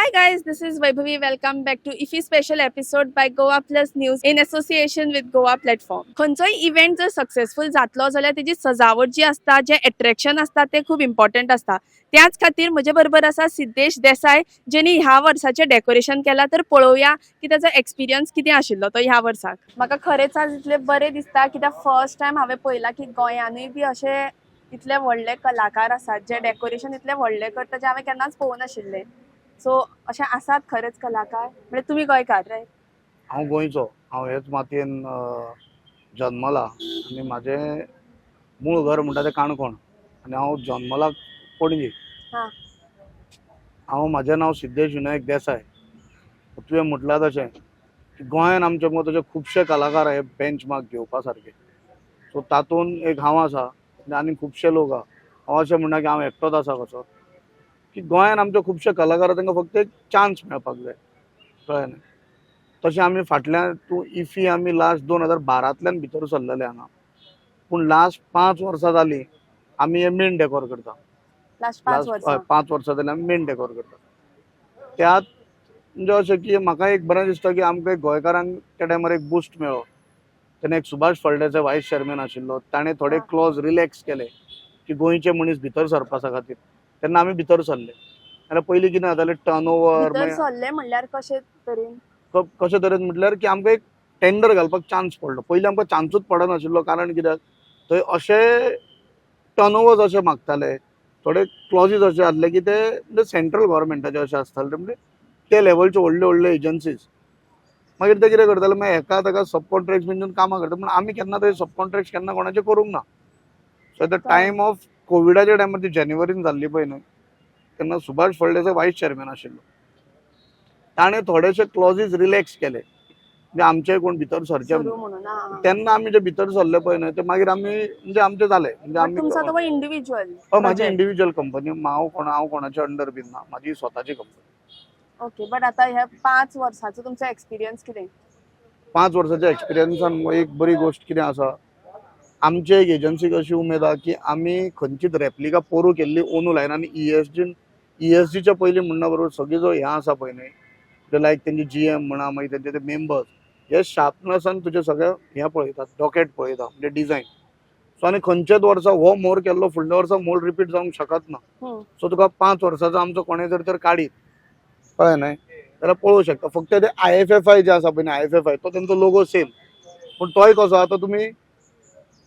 Hi guys, this is Vaibhavi. Welcome back to IFI special episode by Goa Plus News in association with Goa Platform. खंयचोय event जर successful जातलो जाल्यार तेजी सजावट जी असता जे अट्रॅक्शन असता ते खूप इम्पॉर्टंट असता. त्याच खातीर म्हजे बरोबर आसा सिद्धेश देसाय जेणी ह्या वर्साचे डेकोरेशन केला तर पळोवया की त्याचा एक्सपिरियन्स कितें आशिल्लो तो ह्या वर्साक. म्हाका खरेंच आज इतले बरें दिसता कित्याक फर्स्ट टायम हांवें पळयलां की गोंयानूय बी अशे इतले व्हडले कलाकार आसात जे डेकोरेशन इतले व्हडले करता जे हांवें केन्नाच पळोवंक नाशिल्ले. सो अशें आसात खरेंच कलाकार म्हणजे तुमी गोंयकार रायट. हांव गोंयचो. हांव हेच मातयेन जल्मला आनी म्हाजें मूळ घर म्हणटा तें काणकोण आनी हांव जल्मला पणजे. हां म्हाजें नांव सिद्धेश विनायक देसाय. तुवें म्हटलां तशें की गोंयान आमचे मग तशे खुबशे कलाकार हे बेंच मार्क घेवपा सारके. सो तातूंत एक हांव आसा आनी खुबशे लोक आहा. हांव अशें म्हणना की हांव एकटोच आसा कसो, की गोंयान आमचे खुबशे कलाकार आहा तांकां फक्त एक चान्स मेळपाक जाय, कळ्ळें न्ही. तशें आमी फाटल्यान तूं इफी आमी लास्ट 2012तल्यान भितर सरलेले हांगा, पूण लास्ट 5 वर्सां जालीं आमी हे मेन डेकोर करता. लास्ट 5 वर्सां 5 वर्सां जालीं आमी मेन डेकोर करता. त्यात म्हणजे अशें की म्हाका एक बरें दिसता की आमकां एक गोंयकारांक त्या टायमार एक बूस्ट मेळ्ळो. तेन्ना एक सुभाष फळदेसाय व्हायस चेअरमॅन आशिल्लो, ताणें थोडे क्लॉज रिलॅक्स केले की गोंयचे मनीस भितर सरपा खातीर. तेन्ना आमी भितर सरले. नाल्यार पयलीं कितें जातालें टर्नओवर भितर सरले म्हणल्यार कशे तरेन कशे तरेन म्हटल्यार की आमकां एक टेंडर घालपाक चान्स पडलो. पयलीं आमकां चान्सूच पडनाशिल्लो, कारण कित्याक थंय अशे टर्नओवर्स अशे मागताले, थोडे क्लॉजीस अशे आसले की ते म्हणजे सेंट्रल गव्हर्मेंटाचे अशे आसताले, म्हणजे ते लेवलचे व्हडले व्हडले एजन्सीज. मागीर ते कितें करताले, मागीर एका ताका सब कॉन्ट्रॅक्ट्स बीन दिवन कामां करता. पूण आमी केन्ना ते सब कॉन्ट्रॅक्ट्स केन्ना कोणाचे करूंक ना. So at the time of कोविडाच्या टायमार ती जानेवारीन जाल्ली पळय न्हय, तेन्ना सुभाष फळदेसाय व्हायस चेअरमॅन आशिल्लो. ताणें थोडेशे क्लॉजीस रिलॅक्स केले म्हणजे आमचे कोण भितर सरचे म्हणून. तेन्ना आमी जे भितर सरले पळय न्हय ते मागीर आमी म्हणजे आमचे जाले. म्हणजे आमी तुमचा तो इंडिव्हिज्युअल म्हाजी इंडिव्हिज्युअल कंपनी. हांव कोणाच्या अंडर बीन ना, म्हाजी स्वताची कंपनी. ओके. बट आता ह्या 5 वर्साचो तुमचो एक्सपिरियन्स कितें? 5 वर्साच्या एक्सपिरियन्सान एक बरी गोष्ट कितें आसा, आमचे एक एजन्सीक अशी उमेद आहा की आमी खंयचीच रेप्लिका पोरू केल्ली ओनू लायना. आनी ESGच्या पयलीं म्हणना बरोबर सगळी जो हें आसा पळय न्हय, ते लायक तेंचे GM म्हणा, मागीर तेंचे ते मेंबर्स, हे शार्पनसान तुजे सगळे हें पळयतात, डॉकेट पळयता, म्हणजे डिझायन. सो आनी खंयचेच वर्सा हो मोर केल्लो फुडल्या वर्सा मोर रिपीट जावंक शकत ना. सो तुका 5 वर्साचो आमचो कोणें जर तर काडीत कळ्ळें न्हय जाल्यार पळोवंक शकता. फक्त ते IFFI जे आसा पळय न्हय, IFFI तो तेंचो लोगो सेम, पूण तोय कसो आतां तुमी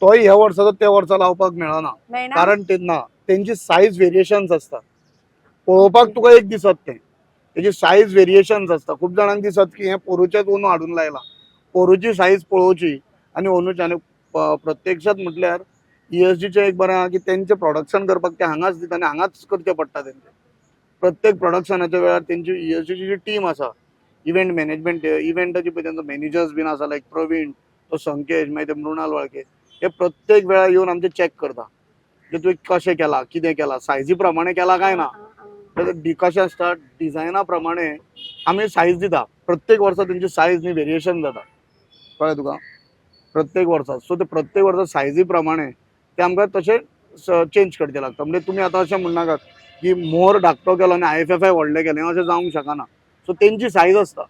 तोय ह्या वर्साचो त्या वर्सा लावपाक मेळना, कारण तेन्ना तेंची सायज व्हेरिएशन्स आसता. पळोवपाक तुका एक दिसत तेजी सायज व्हेरिएशन्स आसता. खूब जाणांक दिसत की हें पोरूचेच ओनू हाडून लायला. पोरूची सायज पळोवची आनी ओनूची. आनी प्रत्यक्षात म्हटल्यार ESGचें एक बरें आहा की तेंचें प्रोडक्शन करपाक ते हांगाच दिता आनी हांगाच करचें पडटा तेंचें. प्रत्येक प्रोडक्शनाच्या वेळार तेंची ESGची जी टीम आसा, इव्हेंट मॅनेजमेंट, इव्हेंटाची पळय तेंचो मॅनेजर्स बीन आसा, लायक प्रवीण, तो संकेश, मागीर ते मृणाल वळके, हे प्रत्येक वेळार येवन आमचे चॅक करता की तुवें कशें केलां, कितें केलां, सायजी प्रमाणे केलां काय ना. कशें आसता, डिझायना प्रमाणे आमी सायज दिता. प्रत्येक वर्सा तेंची सायज न्ही व्हेरिएशन जाता, कळ्ळें तुका, प्रत्येक वर्सा. सो ते प्रत्येक वर्सा सायजी प्रमाणे ते आमकां तशें चेंज करचें लागता. म्हणजे तुमी आतां अशें म्हणनाकात की मोर धाकटो केलो आनी IFFI व्हडलें केलें, अशें जावंक शकना. सो तेंची सायज आसता,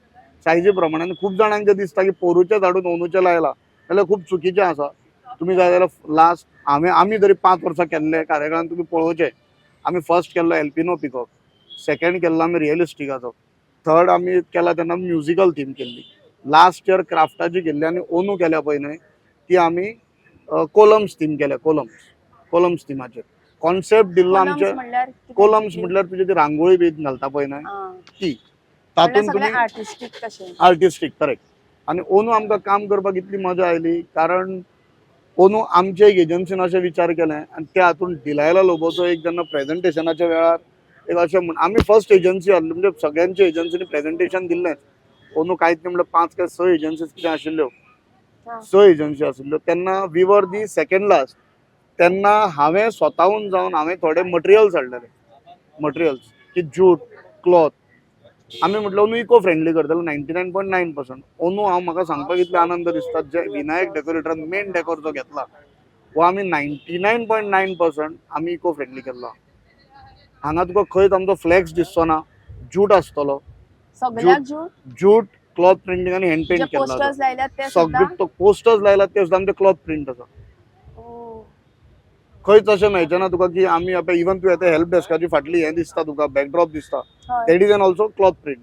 सायजी प्रमाणे. आनी खूब जाणांक जें दिसता की पोरूचेच हाडून ओनूचें लायला जाल्यार खूब चुकीचें आसा. तुमी जाय जाल्यार लास्ट आमी जरी 5 वर्सां केल्ले कार्यकाळान तुमी पळोवचें. आमी फर्स्ट केल्लो एल्पिनो पिकॉक, सेकंड केल्लो आमी रियलिस्टिकाचो, थर्ड आमी केला तेन्ना म्युजिकल थीम केल्ली, लास्ट इयर क्राफ्टाची केल्ली, आनी ओनू केल्या पळय न्हय ती आमी कोलम्स थीम केल्या. कोलम्स थिमाचेर कॉन्सेप्ट दिल्लो आमचे. कोलम्स म्हटल्यार तुजी ती रांगोळी बी घालता पळय न्हय ती, तातूंत तुमी आर्टिस्टीक करेक्ट. आनी ओनू आमकां काम करपाक इतली मजा आयली, कारण ओनू आमचे एक एजन्सीन अशें विचार केलें आनी त्या हातूंत डिलायला लोबोचो एक जेन्ना प्रेझेंटेशनाच्या वेळार एक अशें म्हण आमी फर्स्ट एजन्सी आसली, म्हणजे सगळ्यांच्या एजन्सीनी प्रेझेंटेशन दिल्लें. ओनू कांयच न्ही म्हणल्यार 5 काय 6 एजन्सीज कितें आशिल्ल्यो, 6 एजन्सी आशिल्ल्यो. तेन्ना we were the second last. तेन्ना हांवें स्वताहून जावन हांवें थोडे मटेरियल्स हाडलेले, की जूट, क्लॉथ. आमी म्हटलं ओनू इको फ्रेंडली करतलो 99.9%. ओनू हांव म्हाका सांगपाक इतले आनंद दिसता, जे विनायक डेकोरेटरान मेन डेकोर जो घेतला हो आमी 99.9% आमी इको फ्रेंडली केल्लो. हांगा तुका खंयच आमचो फ्लॅक्स दिसचो ना, जूट असतलो, सगळ्याक जूट जूट क्लॉथ प्रिंटिंग आणि हँड जे पेंट केला पोस्टर्स लायल्यात ते सुद्धा सगळे पोस्टर्स लायला ते सुद्धा आमचे क्लॉथ प्रिंट आसा. ओ, खंयच अशें मेळचें ना तुका की आमी आतां इवन तूं येता हेल्प डेस्काची फाटली हें दिसता तुका बॅकड्रॉप दिसता हय. That is an also cloth print.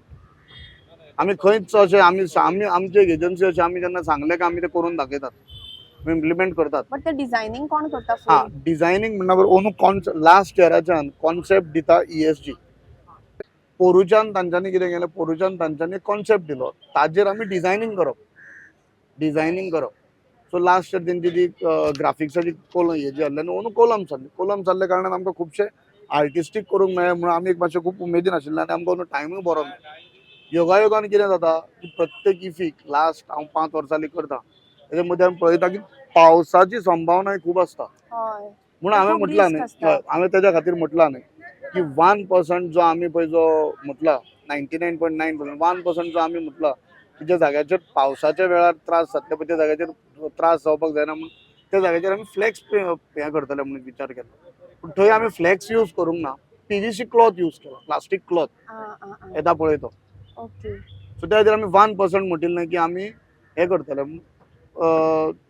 आमी खंयच अशें आमी आमची एक एजन्सी अशी आमी जेन्ना सांगलें की आमी ते करून दाखयतात इम्प्लिमेंट करतात. बट ते डिझायनिंग कोण करता हा फुल? डिझायनिंग म्हणल्यार अंदू लास्ट इयराच्यान कॉन्सेप्ट दिता ESG. पोरुच्यान तांच्यांनी कितें केलें, पोरुच्यान तांच्यांनी कॉन्सेप्ट दिलो, ताजेर आमी डिझायनिंग करप. सो लास्ट इयर तेंची ती ग्राफिक्साची हेजी आहली आनी अंदू कोलम चल्ले कारणान आमकां खुबशे आर्टिस्टीक करूंक मेळ्ळे म्हणून आमी एक मातशे खूब उमेदीन आशिल्ले आनी आमकां अंदू टायमूय बरो मेळ्ळो. योगायोगान कितें जाता की प्रत्येक इफीक लास्ट हांव 5 वर्सांनी करता तेजे मदीं आमी पळयता की पावसाची संभावनाय खूब आसता. हय. म्हणून हांवें खूब म्हटलां risk न्ही आसता. हांवें तेज्या खातीर म्हटलां न्ही की 1% जो आमी पळय जो म्हटला 99.9% 1% जो आमी म्हटला की ज्या जाग्याचेर पावसाच्या वेळार त्रास जातले पळय त्या जाग्याचेर त्रास जावपाक जायना म्हणून त्या जाग्याचेर आमी फ्लेक्स हें करतले म्हणून विचार केला. पूण थंय आमी फ्लेक्स यूज करूंक ना, PVC क्लॉथ यूज केला, प्लास्टीक क्लॉथ येता पळय तो. ओके. सो त्या खातीर आमी 1% म्हटिल्लें की आमी हें करतले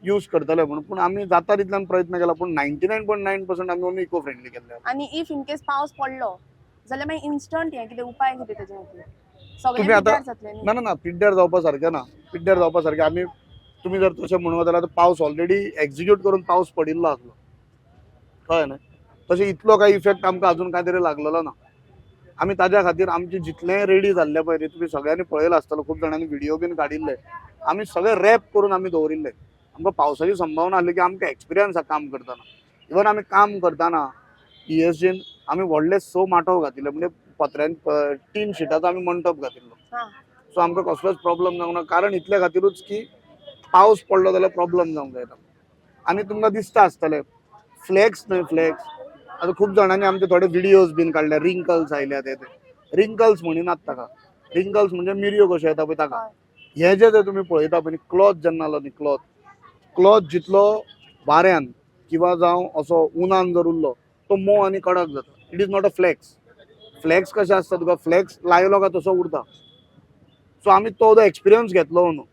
यूज करतले म्हणून. पूण आमी जाता तितल्यान प्रयत्न केला पूण 99.9% आमी ओन्ली इको फ्रेंडली केल्ले. आणि इफ इन केस पावस पडलो जाल्यार मागीर इन्स्टंट हें कितें उपाय कितें तेजे खातीर? तुम्ही सगळें आता पिड्ड्यार जातलें न्ही? ना पिड्ड्यार जावपा सारकें ना. पिड्ड्यार जावपा सारकें आमी तुमी जर तशें म्हणूं जाल्यार पावस ऑलरेडी एक्झिक्यूट करून पावस पडिल्लो आसलो कळ्ळें न्ही. तशें इतलो काय इफेक्ट आमकां अजून काय तरी लागलेलो ना. आमी ताज्या खातीर आमचे जितलें रेडी जाल्ले पळय न्ही तुमी सगळ्यांनी पळयलां आसतलो, खूब जाणांनी व्हिडिओ बीन काडिल्ले. आमी सगळे रॅप करून आमी दवरिल्ले. आमकां पावसाची संभावना आसली की आमकां एक्सपिरियन्स आसा काम करतना. इवन आमी काम करतना ESGन आमी व्हडले स माटोव घातिल्ले म्हणजे पत्र्यान टीन शिटाचो आमी मंडप घातिल्लो. हां. सो आमकां कसलोच प्रॉब्लम जावंक ना कारण इतल्या खातीरूच की पावस पडलो जाल्यार प्रॉब्लम जावंक जायना. आनी तुमकां दिसता आसतलें फ्लेक्स न्हय फ्लेक्स आतां खूब जाणांनी आमचे थोडे व्हिडिओज बीन काडले रिंकल्स आयल्या ते रिंकल्स म्हणिनात ताका. रिंकल्स म्हणजे मिरयो कश्यो येता पळय ताका. हय. हे जे तुमी पळयता पळय क्लॉथ जेन्ना आलो न्ही क्लॉथ जितलो वाऱ्यान किंवा जावं असो उनान जर उरलो तो मोव आनी कडक जाता. It is not a flex कशें आसता तुका फ्लेक्स लायलो काय तसो उरता. सो आमी तो एक्सपिरियन्स घेतलो न्हू.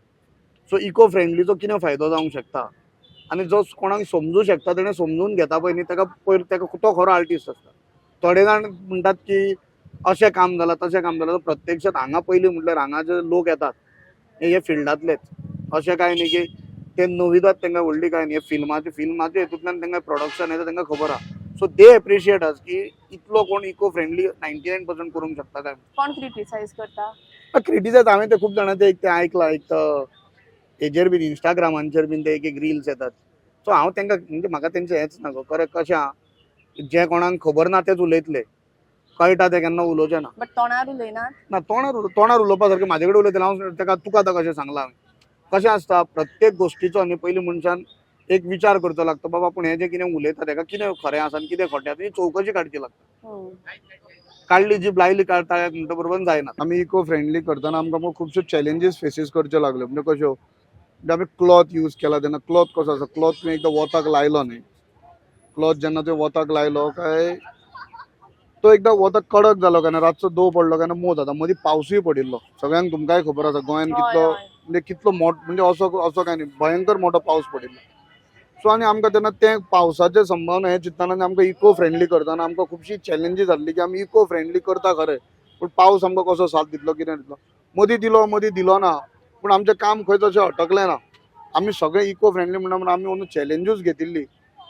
सो इको फ्रेंडलीचो कितें फायदो जावंक शकता आनी जो कोणाक समजूं शकता तेणें समजून घेता पळय न्ही ताका तो खरो आर्टिस्ट आसता. थोडे जाण म्हणटात की अशें काम जालां तशें काम जालां प्रत्यक्षात हांगा पयलीं म्हटल्यार हांगा जे लोक येतात हे फिल्डांतलेच. अशें काय न्ही की ते नवितात तांकां व्हडली काय न्ही फिल्माच्या हितूंतल्यान तांकां प्रोडक्शन येता तांकां खबर आहा. सो दे एप्रिशिएट अस की इतलो कोण इको फ्रेंडली 99% करूंक शकता काय. कोण क्रिटिसाइज करता? क्रिटिसाइज हांवें ते खूब जाणांचे एक ते आयकलां एक हेजेर बीन इंस्टाग्रामांचेर बीन ते एक रील्स येतात. सो हांव तांकां म्हणजे म्हाका तेंचें हेंच ना गो कशें आहा जे कोणाक खबर ना तेच उलयतले कळटा ते केन्ना उलोवचे ना. बट तोंडार उलयनात? ना तोंडार उलोवपा सारकें म्हाजे कडेन उलयतले हांव तुका आतां कशें सांगलां हांवें. कशें आसता प्रत्येक गोश्टीचो न्ही पयलीं मनशान एक विचार करचो लागता बाबा पूण हें जें कितें उलयता तेका कितें खरें आसा आनी कितें खोटें आसा ही चवकशी काडची लागता. काडली जी ब्लायली काडटा म्हणटा बरोबर जायना. आमी इको फ्रेंडली करतना आमकां खुबश्यो चॅलेंजीस फेसीस करच्यो लागल्यो म्हणजे कश्यो म्हणजे आमी क्लॉथ यूज केला तेन्ना क्लॉथ कसो आसा क्लॉथ तुवें एकदां वताक लायलो न्ही क्लॉथ जेन्ना तुवें वताक लायलो काय तो एकदां वताक कडक जालो काय ना रातचो दव पडलो काय ना मोव जाता. मदीं पावसूय पडिल्लो सगळ्यांक तुमकांय खबर आसा गोंयान कितलो म्हणजे कितलो म्हणजे असो काय न्ही भयंकर मोठो पावस पडिल्लो. सो आनी आमकां तेन्ना तें पावसाचे संभावना हें चिंत्ताना आमकां इको फ्रेंडली करतना आमकां खुबशी चॅलेंजीस जाल्ली की आमी इको फ्रेंडली करता खरें पूण पावस आमकां कसो साथ दितलो कितें दितलो. मदीं दिलो ना पूण आमचें काम खंयच अशें अटकलें ना. आमी सगळे इको फ्रेंडली म्हणून आमी अंदू चॅलेंजूच घेतिल्ली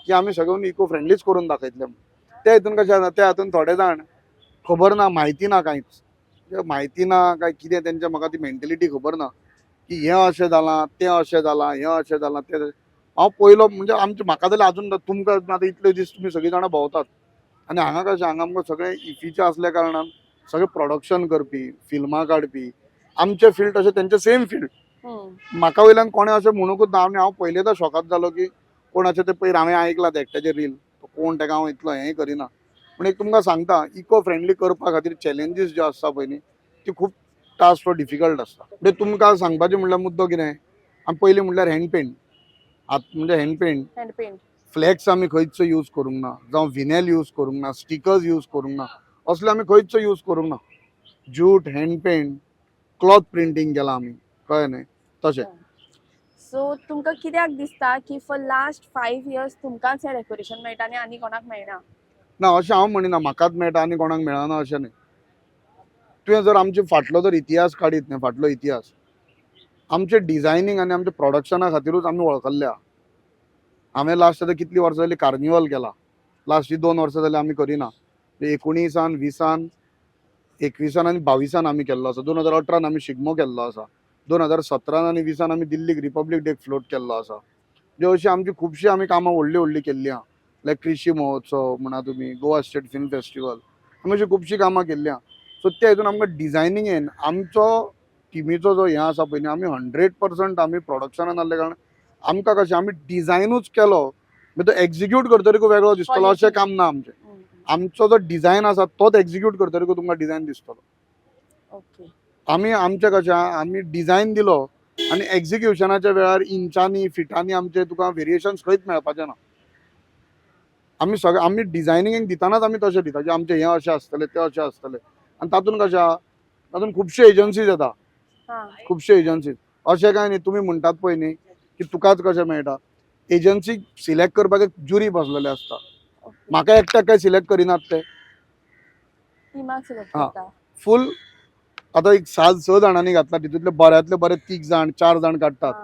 की आमी सगळे इको फ्रेंडलीच करून दाखयतले. त्या हितून कशें आसा त्या हातून थोडे जाण खबर ना म्हायती ना कांयच म्हायती ना काय कितें तेंच्या म्हाका ती मेंटेलिटी खबर ना की हें अशें जालां तें अशें जालां हें अशें जालां तें हांव पयलो म्हणजे म्हाका जाल्यार अजून तुमकां आतां इतले दीस तुमी सगळीं जाणां भोंवतात आनी हांगा कशें हांगा आमकां सगळें इफीचे आसल्या कारणान सगळे प्रोडक्शन करपी फिल्मां काडपी आमचे फील्ड अशें तेंचे सेम फील्ड. म्हाका वयल्यान कोणें अशें म्हणूंकूच ना आनी हांव पयलेंदां शॉकाद जालो की कोणाचें तें पयर हांवें आयकलां ते एकट्याचें रील कोण तेका हांव इतलो हेंय करिना. पूण एक तुमकां सांगता इको फ्रेंडली करपा खातीर चॅलेंजीस ज्यो आसता पळय न्ही ती खूब टास्क वा डिफिकल्ट आसता. म्हणजे तुमकां सांगपाचें म्हणल्यार मुद्दो कितें आमी पयलीं म्हणल्यार हँड पेंट म्हणजे हँड पेंट फ्लेक्स आमी खंयच यूज करूंक ना जावं विनेल यूज करूंक ना स्टिकर्स यूज करूंक ना असले आमी खंयच यूज करूंक ना. Jute hand paint cloth printing केला आमी कळ्ळें न्ही तशें. सो तुमकां कित्याक दिसता की फॉर लास्ट 5 इयर्स तुमकांच हें डेकोरेशन मेळटा आनी कोणाक मेळना? ना अशें हांव म्हणिना म्हाकाच मेळटा आनी कोणाक मेळना अशें न्ही. तुवें जर आमचे फाटलो जर इतिहास काडीत न्ही फाटलो इतिहास आमचे डिझायनींग आनी आमच्या प्रोडक्शना खातीरूच आमी वळखल्ले आहा. हांवें लास्ट आतां कितलीं वर्सां जालीं कार्निवल केला. लास्ट 2 वर्सां जालीं आमी करिना. 19 20 21 आनी 22 आमी केल्लो आसा. 2018 आमी शिगमो केल्लो आसा. 2017 आनी 20 आमी दिल्लीक रिपब्लीक डेक फ्लोट केल्लो आसा. म्हणजे अशी आमची खुबशी आमी कामां व्हडली केल्ली आहा. लायक कृषी महोत्सव म्हणा तुमी, गोवा स्टेट फिल्म फेस्टिवल, आमी अशी खुबशी कामां केल्ली आहा. सो त्या हितून आमकां डिझायनिंगेन आमचो टिमीचो जो हें आसा पळय न्ही आमी 100% आमी प्रोडक्शनान आहले कारण आमकां कशें आमी डिझायनूच केलो मागीर तो एक्झिक्यूट करतरीच वेगळो दिसतलो अशें काम ना आमचें. आमचो जो डिझायन आसा तोच एक्झिक्यूट करतरीच तुमकां डिझायन दिसतलो. ओके. आमी आमचें कशें आमी डिझायन दिलो आनी एक्झिक्युशनाच्या वेळार इंचांनी फिटांनी आमचे तुका व्हेरिएशन्स खंयच मेळपाचे ना. आमी डिझायनिंगेक दितानाच आमी तशें दिता की आमचें हें अशें आसतलें तें अशें आसतलें. आनी तातूंत कशें आहा तातूंत खुबशे एजन्सीज येता. खुबशे एजन्सीज अशें कांय न्ही तुमी म्हणटात पळय न्ही की तुकाच कशें मेळटा. एजन्सीक सिलेक्ट करपाक एक ज्युरी बसलेले आसता. म्हाका एकट्याक काय सिलेक्ट करिनात ते. टिमाक सिलेक्ट हा. करता. फूल आतां एक 6 जाणांनी घातला तितूंतले बऱ्यांतले बरे 3 जाण 4 जाण काडटात.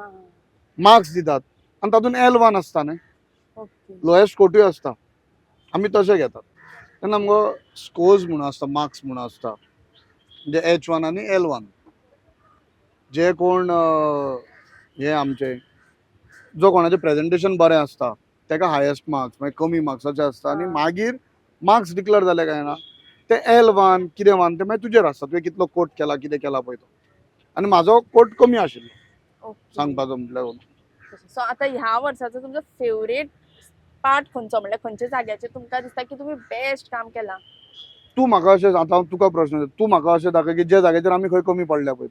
मार्क्स दितात आनी तातूंत L1 आसता न्ही. ओके. लोएस्ट कोटूय आसता. आमी तशें घेतात. तेन्ना आमकां स्कोर्स म्हणून आसता मार्क्स म्हणून आसता. म्हणजे H1 आनी L1 जे कोण हे आमचे जो कोणाचें प्रेजेंटेशन बरें आसता तेका हायेस्ट मार्क्स मागीर कमी मार्क्साचे आसता आनी मागीर मार्क्स डिक्लेअर जाले काय ना ते L1 कितें 1 ते मागीर तुजेर आसता तुवें कितलो कोट केला कितें केला पळय तो. आनी म्हाजो कोट कमी आशिल्लो सांगपाचो म्हटल्यार. सो आतां ह्या वर्साचो तुमचो फेवरेट पार्ट खंयचो म्हणल्यार खंयच्या जाग्याचेर तुमकां दिसता की तुमी बेस्ट काम केलां? तूं म्हाका अशें आतां हांव तुका प्रश्न तूं म्हाका अशें दाखय की जे जाग्याचेर आमी खंय कमी पडल्या पळय.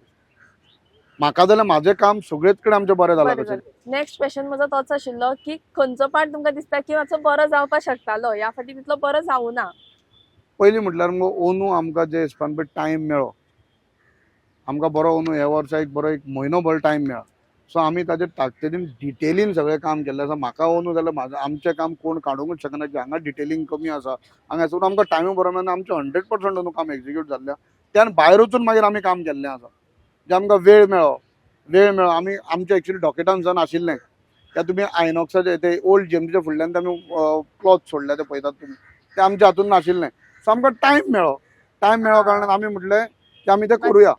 म्हाका जाल्यार म्हाजें काम सगळेच कडेन आमचें बरें जालां कशें. नेक्स्ट क्वेश्चन म्हजो तोच आशिल्लो की खंयचो पार्ट तुमकां दिसता की मातसो बरो जावपाक शकतालो ह्या फाटी तितलो बरो जावं ना? पयलीं म्हटल्यार मगो अंदू आमकां जे हिसपान पळय टायम मेळ्ळो. आमकां बरो अंदू ह्या वर्सा एक म्हयनोभर टायम मेळ्ळा. सो आमी ताजेर ताकतिकेन डिटेलीन सगळें काम केल्लें आसा. म्हाका अंदू जाल्यार आमचें काम कोण काडूंकच शकना की हांगा डिटेलींग कमी आसा हांगा सो आमकां टायमूय बरो मेळना. आमचें 100% अंदू काम एक्झिक्यूट जाल्लें आहा. त्यान भायर वचून मागीर आमी काम केल्लें आसा. जे आमकां वेळ मेळ्ळो आमी आमचें एक्चुली डॉकेटांसान आशिल्लें त्या तुमी आयनॉक्साचे ते ओल्ड जेमच्या फुडल्यान ते आमी क्लॉथ सोडले ते पळयतात तुमी ते आमच्या हातून नाशिल्लें. सो आमकां टायम मेळ्ळो कारणान आमी म्हटलें की आमी तें करुया.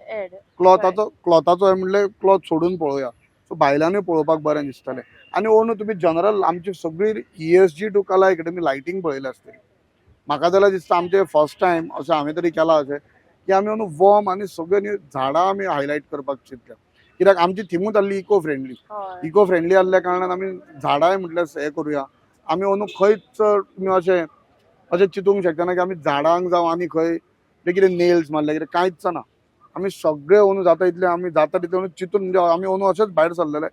क्लॉथाचो म्हटलें क्लॉथ सोडून पळोवया. सो भायल्यानूय पळोवपाक बरें दिसतलें. आनी अंदू तुमी जनरल आमची सगळी ESG टू कला अकॅडमी लायटींग पळयली आसतली. म्हाका जाल्यार दिसता आमचें फर्स्ट टायम अशें हांवें तरी केलां अशें की आमी अंदू वॉर्म आनी सगळीं झाडां आमी हायलायट करपाक चिंतल्या. कित्याक आमची थिमूच आसली इको फ्रेंडली आसल्या कारणान आमी झाडांय म्हटल्यार हें करुया. आमी अंदू खंयच तुमी अशें चिंतूंक शकना की आमी झाडांक जावं आनी खंय ते कितें नेल्स मारले कितें कांयच ना. आमी सगळे अंदू जाता तितले चिंतून म्हणजे आमी अंदू अशेंच भायर सरलेले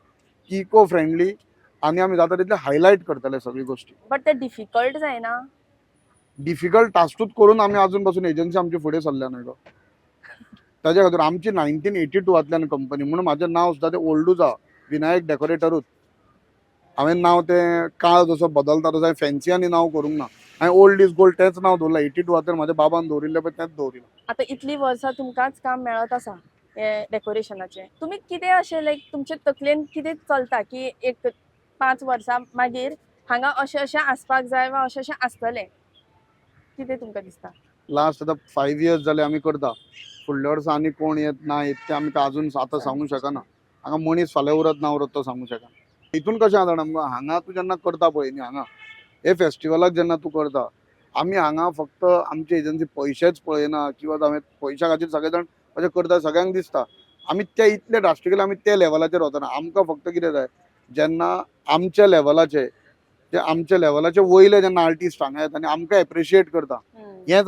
की इको फ्रेंडली आनी आमी जाता तितले हायलायट करतले सगळी गोश्टी. बट ते डिफिकल्ट जायना? डिफिकल्ट टास्कूच करून आमी अजून पासून एजन्सी आमची फुडें सरल्या न्हय गो. ताज्या खातीर आमची 1982 कंपनी म्हणून म्हाजें नांव सुद्दां तें ओल्डूच आहा विनायक डेकोरेटरूच. हांवें नांव तें काळ जसो बदलता तसो हांवें फॅन्सी नांव करूंक ना. हांवें ओल्ड इज गोल्ड तेंच नांव दवरलां. 82 म्हाज्या बाबान दवरिल्लें पळय तेंच दवरिलां. आतां इतलीं वर्सां तुमकांच काम मेळत आसा हे डेकोरेशनाचें. तुमी कितें अशें लायक तुमचे तकलेन कितें चलता की एक 5 वर्सां मागीर हांगा अशें आसपाक जाय वा अशें आसतलें कितें तुमकां दिसता? लास्ट आतां 5 इयर्स जाले आमी करता. फुडल्या वर्सा आनी कोण येत ना येत ते आमी अजून आतां सांगूंक शकना. हांगा मनीस फाल्यां उरत ना उरत तो सांगूंक शकना. हितून कशें आसा जाणा हांगा तूं जेन्ना करता पळय न्ही हांगा हे फेस्टिवलाक जेन्ना तूं करता आमी हांगा फक्त आमची एजन्सी पयशेच पळयना किंवा हांवें पयशा खातीर सगळे जाण अशें करता सगळ्यांक दिसता. आमी ते इतले ड्रास्टिकली आमी ते लेवलाचेर वचना. आमकां फक्त कितें जाय जेन्ना आमच्या लेवलाचे वयले जेन्ना आर्टिस्ट हांगा येता आनी आमकां एप्रिशिएट करता हेच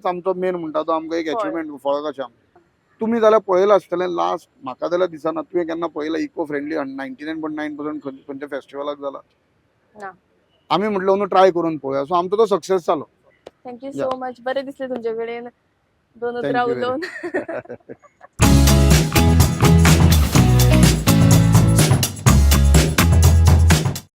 आमचो मेन म्हणटा तो आमकां एक अचिवमेंट फळ कशें आमकां. तुमी जाल्यार पळयलां आसतलें लास्ट म्हाका जाल्यार दिसना तुवें केन्ना पळयलां इको फ्रेंडली 99.9% खंयच्या फेस्टिवलाक जाला ना. आमी म्हटलं अंदू ट्राय करून पळोवया. सो आमचो तो सक्सेस जालो. Thank you so much. बरें दिसलें तुमचे कडेन दोन Thank उतरां you very उलोवन